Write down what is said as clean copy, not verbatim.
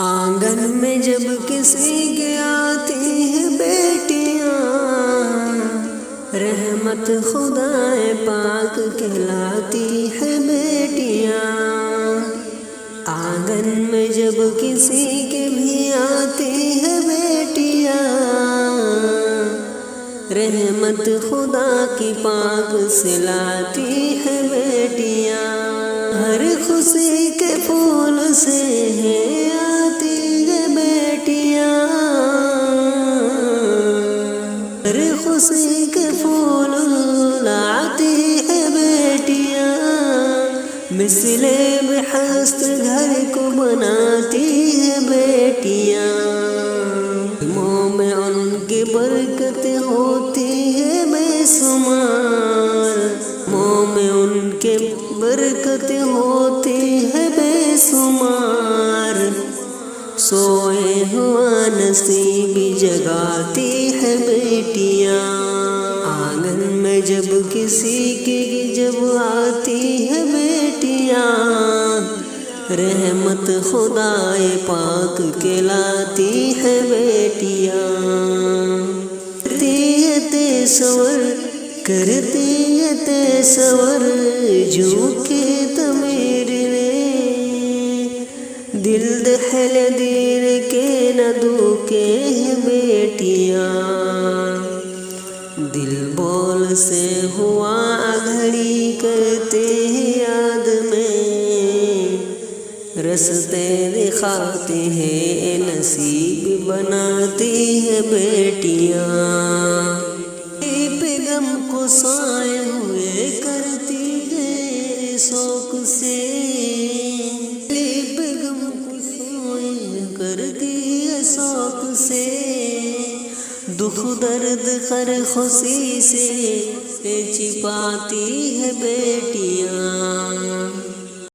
آنگن میں جب کسی کے آتی ہیں بیٹیاں، رحمت خدائے پاک کہلاتی ہے بیٹیاں۔ آنگن میں جب کسی کے بھی آتی ہیں بیٹیاں، رحمت خدا کی پاک سلاتی ہے بیٹیاں۔ ہر خوشی کے پھول سے ہے آتی ہے بیٹیاں، ہر خوشی کے پھول لاتی ہے بیٹیاں۔ مثل بہشت گھر کو بناتی ہے بیٹیاں، علموں میں ان کی برکت ہوتی ہے بے شمار، علموں میں ان کے برکت ہوتی ہے بے شمار۔ سوئے ہوا نصیب جگاتی ہے بیٹیاں، آنگن میں جب کسی کی جب آتی ہے بیٹیاں، رحمت خدائے پاک کہلاتی ہے بیٹیاں۔ کرتی ہے تصور جو کہ تمیر نے، دل دہل دیر کے نہ دھوکے ہیں بیٹیاں۔ دل بول سے ہوا گھڑی کرتے ہیں یاد میں، رستے دکھاتے ہیں نصیب بناتی ہے بیٹیاں۔ غم کو سائے ہوئے کرتی ہے شوق سے، غم کو سائے کرتی ہے شوق سے، دکھ درد ہر خوشی سے چھپاتی ہے بیٹیاں۔